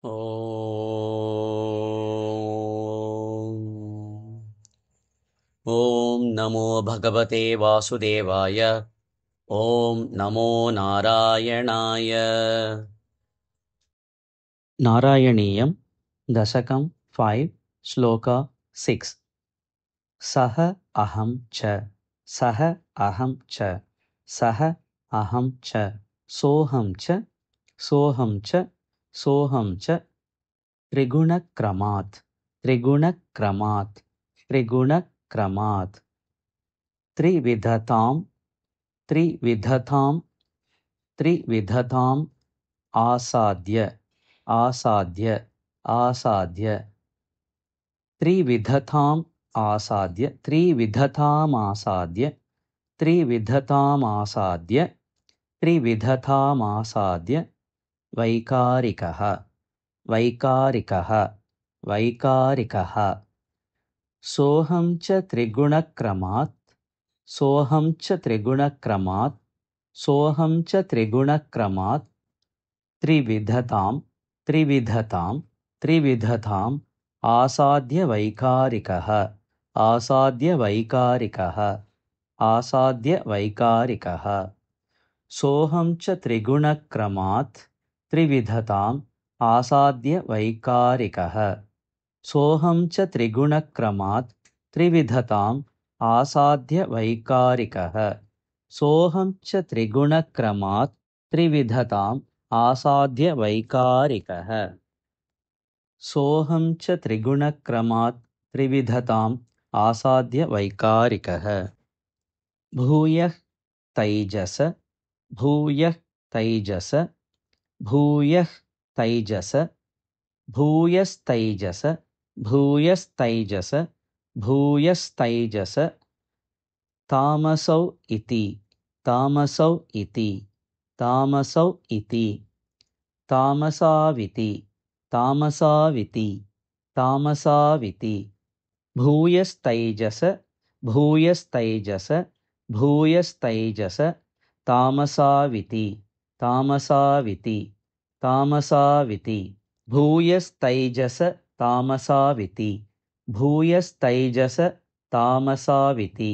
ॐ नमो भगवते वासुदेवाय। ॐ नमो नारायणाय। नारायणीयं दशकं 5 श्लोक 6। सह अहं च सह अहं च सह अहं च सोऽहं च सोऽहं च सोऽहं च त्रिगुणक्रमात् त्रिगुणक्रमात् त्रिगुणक्रमात् त्रिविधतां त्रिविधतां त्रिविधताम् आसाद्य आसाद्य आसाद्य त्रिविधताम् आसाद्य त्रिविधतामासाद्य त्रिविधतामासाद्य त्रिविधतामासाद्य वैकारिकः वैकारिकः वैकारिकः सोऽहं च त्रिगुणक्रमात् सोऽहं च त्रिगुणक्रमात् सोऽहं च त्रिगुणक्रमात् त्रिविधतां त्रिविधतां त्रिविधताम् आसाद्य वैकारिकः आसाद्य वैकारिकः आसाद्य वैकारिकः सोऽहं च त्रिगुणक्रमात् त्रिविधताम् आसाद्य वैकारिकः सोऽहं च त्रिगुणक्रमात् त्रिविधताम् आसाद्य वैकारिकः सोऽहं च त्रिगुणक्रमात् त्रिविधताम् आसाद्य वैकारिकः सोऽहं च त्रिगुणक्रमात् त्रिविधताम् आसाद्य वैकारिकः भूयः तैजस भूयः तैजस भूयः तैजस भूयस्तैजस भूयस्तैजस भूयस्तैजस तामसौ इति तामसौ इति तामसौ इति तामसाविति तामसाविति तामसाविति भूयस्तैजस भूयस्तैजस भूयस्तैजस तामसाविति तामसाविति तामसाविति भूयस्तैजस तामसाविति भूयस्तैजस तामसाविति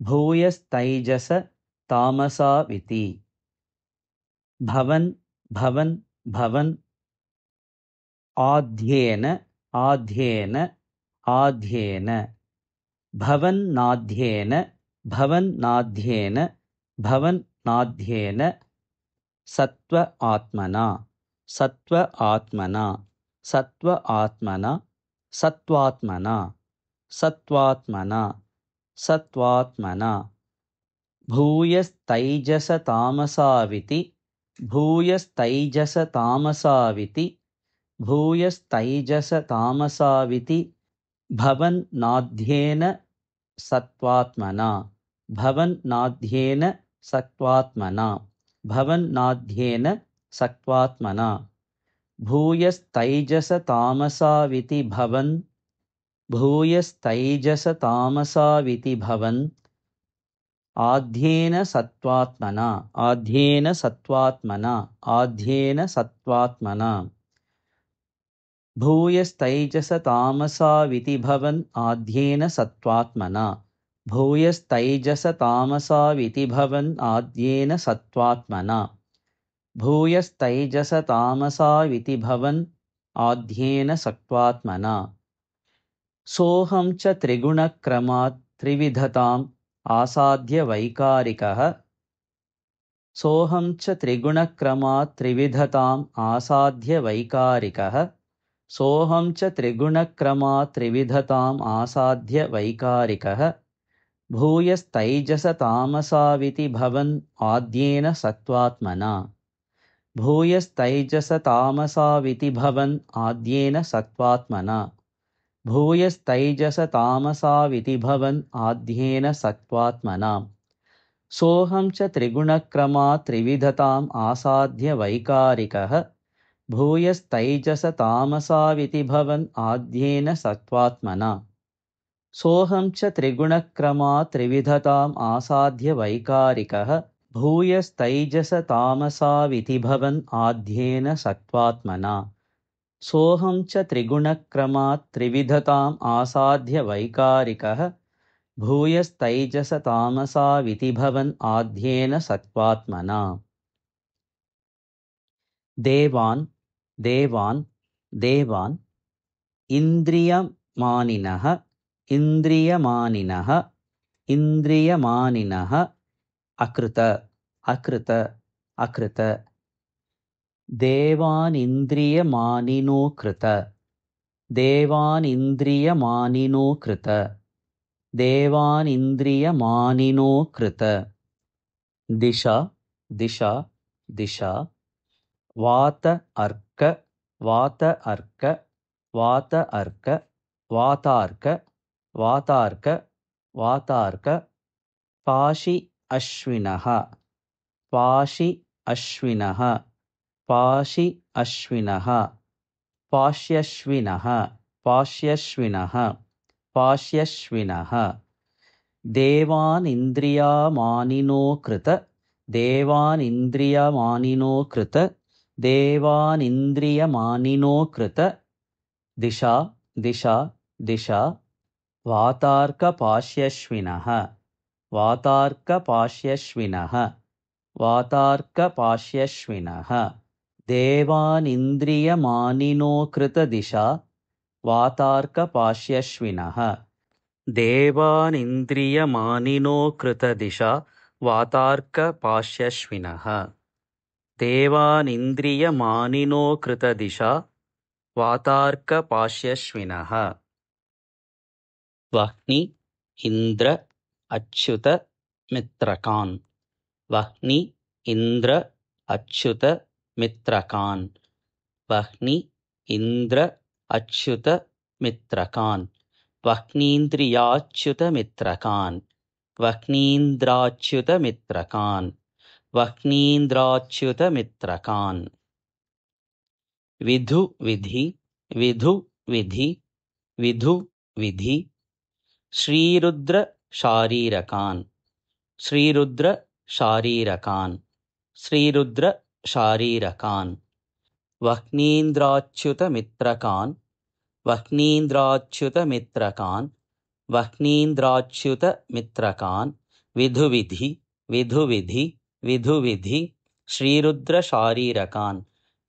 भूयस्तैजस तामसाविति भवन् भवन् भवन् आद्येन आद्येन आद्येन भवन्नाद्येन भवन्नाद्येन भवन्नाद्येन सत्व आत्मना सत्व आत्मना सत्व आत्मना सत्वात्मना सत्वात्मना सत्वात्मना भूयस्तैजसतामसाविति भूयस्तैजसतामसाविति भूयस्तैजसतामसाविति भवन्नाद्येन सत्वात्मना भवन्नाद्येन सत्वात्मना भवन्नाद्येन सत्वात्मना भूयस्तैजसतामसाविति भवन् भूयस्तैजसतामसाविति भवन् आद्येन सत्वात्मना आद्येन सत्वात्मना आद्येन सत्वात्मना भूयस्तैजसतामसाविति भवन् आद्येन सत्वात्मना भूयस्तैजसतामसाविति भवन् आद्येन सत्वात्मना भूयस्तैजसतामसाविति भवन् आद्येन सत्वात्मना सोऽहं च त्रिगुणक्रमात् त्रिविधताम् आसाद्य वैकारिकः सोऽहं च त्रिगुणक्रमात् त्रिविधताम् आसाद्य वैकारिकः सोऽहं च त्रिगुणक्रमात् त्रिविधताम् आसाद्य वैकारिकः भूयस्तैजसतामसाविति भवन् आद्येन सत्वात्मना भूयस्तैजसतामसाविति भवन् आद्येन सत्वात्मना भूयस्तैजसतामसाविति भवन् आद्येन सत्वात्मना सोऽहं च त्रिगुणक्रमात् त्रिविधताम् आसाद्य वैकारिकः भूयस्तैजसतामसाविति भवन् आद्येन सत्वात्मना सोऽहं च त्रिगुणक्रमात् त्रिविधताम् आसाद्य वैकारिकः भूयस्तैजसतामसाविति भवन् आद्येन सत्वात्मना सोऽहं च त्रिगुणक्रमात् त्रिविधताम् आसाद्य वैकारिकः भूयस्तैजसतामसाविति भवन् आद्येन सत्त्वात्मना। देवान् देवान् देवान् इन्द्रियमानिनः इन्द्रियमानिनः इन्द्रियमानिनः अकृत अकृत अकृत देवानिन्द्रियमानिनो कृत देवानिन्द्रियमानिनो कृत देवानिन्द्रियमानिनो कृत दिशा दिशा दिशा वात अर्क वात अर्क वात अर्क वातार्क वातार्क वातार्क पाशि अश्विनः पाशि अश्विनः पाशि अश्विनः पाश्यश्विनः पाश्यश्विनः पाश्यश्विनः देवानिन्द्रियमानिनो कृत देवानिन्द्रियमानिनो कृत देवानिन्द्रियमानिनो कृत दिशा दिशा दिशा वातार्कपाश्यश्विनः वातार्कपाश्यश्विनः वातार्कपाश्यश्विनः देवानिन्द्रियमानिनो कृत दिशा वातार्कपाश्यश्विनः देवानिन्द्रियमानिनो कृत दिशा वातार्कपाश्यश्विनः देवानिन्द्रियमानिनो कृत दिशा वातार्कपाश्यश्विनः वह्नि इन्द्र अच्युत मित्रकान् वह्नि इन्द्र अच्युत मित्रकान् वह्नि इन्द्र अच्युत मित्रकान् वह्नीन्द्रियाच्युत मित्रकान् वह्नीन्द्राच्युत मित्रकान् वह्नीन्द्राच्युत मित्रकान् विधु विधि विधु विधि विधु विधि श्रीरुद्र शारीरकान् श्रीरुद्र शारीरकान् श्रीरुद्र शारीरकान् वह्नीन्द्राच्युत मित्रकान् वह्नीन्द्राच्युत मित्रकान् वह्नीन्द्राच्युत मित्रकान् विधु विधि विधु विधि विधु विधि श्रीरुद्र शारीरकान्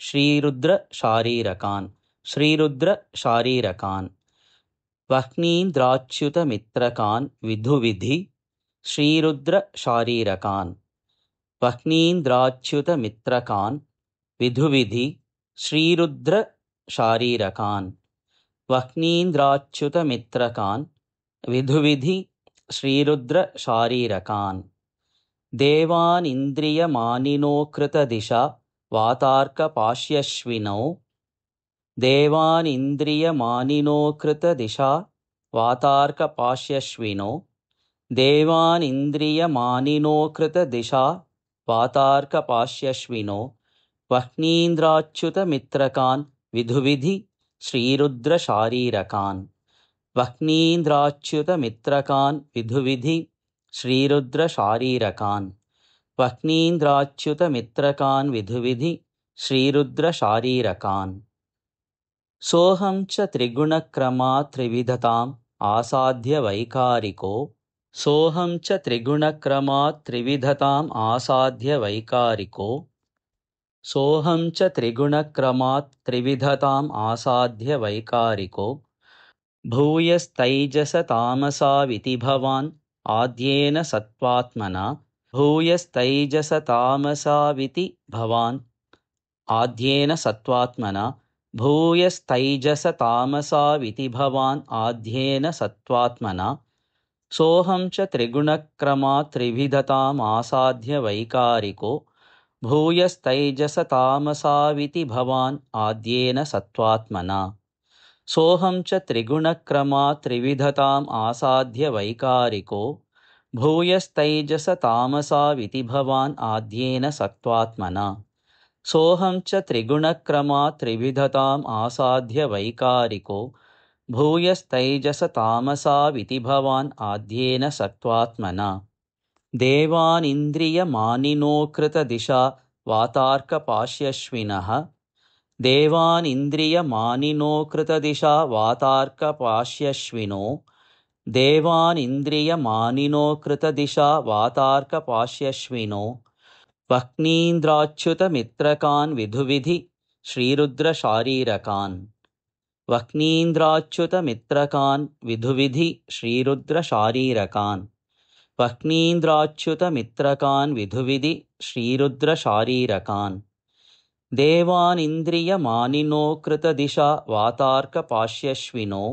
श्रीरुद्र शारीरकान् श्रीरुद्र शारीरकान् वह्नीन्द्राच्युत मित्रकान् विधु विधि श्रीरुद्र शारीरकान् वह्नीन्द्राच्युत मित्रकान् विधु विधि श्रीरुद्र शारीरकान् वह्नीन्द्राच्युत मित्रकान् विधु विधि श्रीरुद्र शारीरकान् देवानिन्द्रियमानिनो कृत दिशा वातार्कपाश्यश्विनौ देवानिन्द्रियमानिनो कृत दिशा वातार्कपाश्यश्विनो देवानिन्द्रियमानिनो कृत दिशा वातार्कपाश्यश्विनो वह्नीन्द्राच्युत मित्रकान् विधु विधि श्रीरुद्र शारीरकान् वह्नीन्द्राच्युत मित्रकान् विधु विधि श्रीरुद्र शारीरकान् वह्नीन्द्राच्युत मित्रकान् विधु विधि श्रीरुद्र शारीरकान् सोऽहं च त्रिगुणक्रमात् त्रिविधताम् आसाद्य वैकारिको सोऽहं च त्रिगुणक्रमात् त्रिविधताम् आसाद्य वैकारिको सोऽहं च त्रिगुणक्रमात् त्रिविधताम् आसाद्य वैकारिको भूयस्तैजसतामसाविति भवान् आद्येन सत्त्वात्मना भूयस्तैजसतामसाविति भवान् आद्येन सत्त्वात्मना भूयस्तैजसतामसाविति भवान् आद्येन सत्त्वात्मना सोऽहं च त्रिगुणक्रमात् त्रिविधताम् आसाद्य वैकारिको भूयस्तैजसतामसाविति भवान् आद्येन सत्त्वात्मना सोऽहं च त्रिगुणक्रमात् त्रिविधताम् आसाद्य वैकारिको भूयस्तैजसतामसाविति भवान् आद्येन सत्त्वात्मना सोऽहं च त्रिगुणक्रमात् त्रिविधताम् आसाद्य वैकारिको भूयस्तैजसतामसाविति भवान् आद्येन सत्त्वात्मना देवानिन्द्रियमानिनो कृत दिशा वातार्कपाश्यश्विनः देवानिन्द्रियमानिनो कृतदिशा वातार्कपाश्यश्विनो देवानिन्द्रियमानिनो कृतदिशा वातार्कपाश्यश्विनो वह्नीन्द्राच्युतमित्रकान् विधुविधि श्रीरुद्रशारीरकान् वह्नीन्द्राच्युतमित्रकान् विधुविधि श्रीरुद्रशारीरकान् वह्नीन्द्राच्युतमित्रकान् विधुविधि श्रीरुद्रशारीरकान् देवानिन्द्रियमानिनो कृतदिशा वातार्कपाश्यश्विनो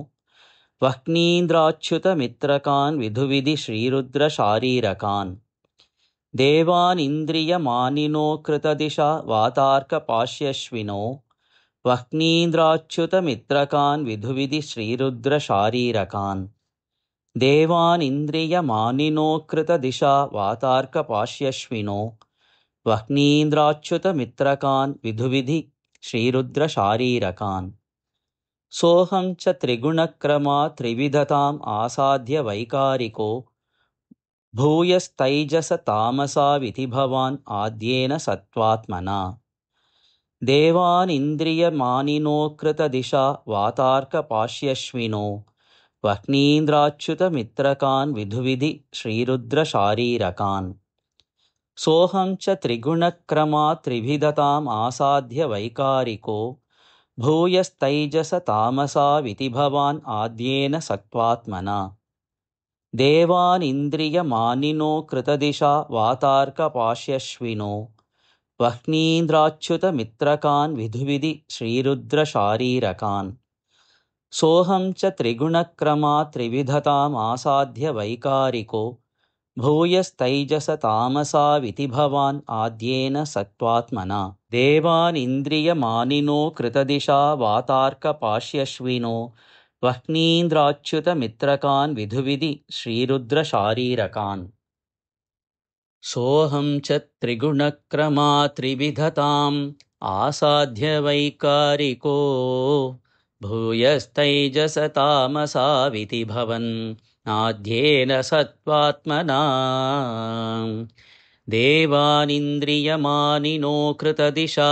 वह्नीन्द्राच्युतमित्रकान् विधुविधि श्रीरुद्रशारीरकान् देवानिन्द्रियमानिनो कृतदिशा वातार्कपाश्यश्विनो वह्नीन्द्राच्युतमित्रकान् विधुविधि श्रीरुद्रशारीरकान् देवानिन्द्रियमानिनो कृतदिशा वातार्कपाश्यश्विनो वह्नीन्द्राच्युतमित्रकान् विधुविधि श्रीरुद्रशारीरकान् सोऽहं च त्रिगुणक्रमा त्रिविधताम् आसाद्य वैकारिको भूयस्तैजसतामसाविति भवान् आद्येन सत्त्वात्मना देवानिन्द्रियमानिनो कृतदिशा वातार्कपाश्यश्विनो वह्नीन्द्राच्युतमित्रकान् विधुविधि श्रीरुद्रशारीरकान् सोऽहं च त्रिगुणक्रमा त्रिविधताम् आसाद्य वैकारिको भूयस्तैजसतामसाविति भवान् आद्येन सत्त्वात्मना देवानिन्द्रियमानिनो कृतदिशा वातार्कपाश्यश्विनो वह्नीन्द्राच्युतमित्रकान् विधुविधि श्रीरुद्रशारीरकान् सोऽहं च त्रिगुणक्रमा त्रिविधताम् आसाद्य वैकारिको भूयस्तैजसतामसाविति भवान् आद्येन सत्त्वात्मना देवानिन्द्रियमानिनो कृतदिशा वातार्कपाश्यश्विनो वह्नीन्द्राच्युतमित्रकान् विधुविधि श्रीरुद्रशारीरकान् सोऽहं च त्रिगुणक्रमा त्रिविधताम् आसाद्य वैकारिको भूयस्तैजसतामसाविति भवन् आद्येन सत्त्वात्मना देवानिन्द्रियमानिनो कृतदिशा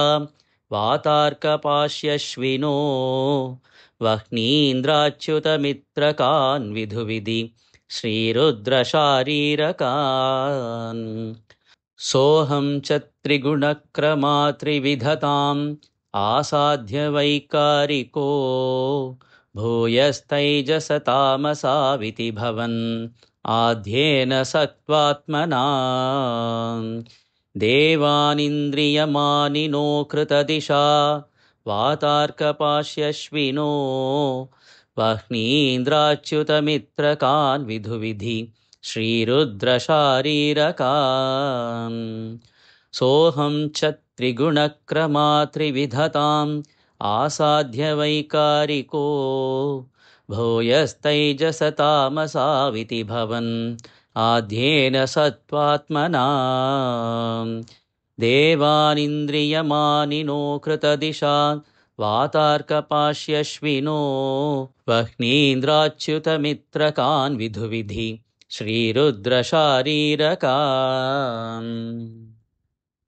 वातार्कपाश्यश्विनो वह्नीन्द्राच्युतमित्रकान् विधुविधि श्रीरुद्रशारीरकान् सोऽहं च त्रिगुणक्रमा त्रिविधताम् आसाद्य वैकारिको भूयस्तैजसतामसाविति भवन् आद्येन सत्त्वात्मना देवानिन्द्रियमानिनो कृतदिशा वातार्कपाश्यश्विनो वह्नीन्द्राच्युतमित्रकान् विधुविधि श्रीरुद्रशारीरकान् सोऽहं च त्रिगुणक्रमा त्रिविधताम् आसाद्य वैकारिको भूयस्तैजसतामसाविति भवन् आद्येन सत्त्वात्मना देवानिन्द्रियमानिनो कृतदिशा वातार्कपाश्यश्विनो वह्नीन्द्राच्युतमित्रकान् विधुविधि श्रीरुद्रशारीरकान्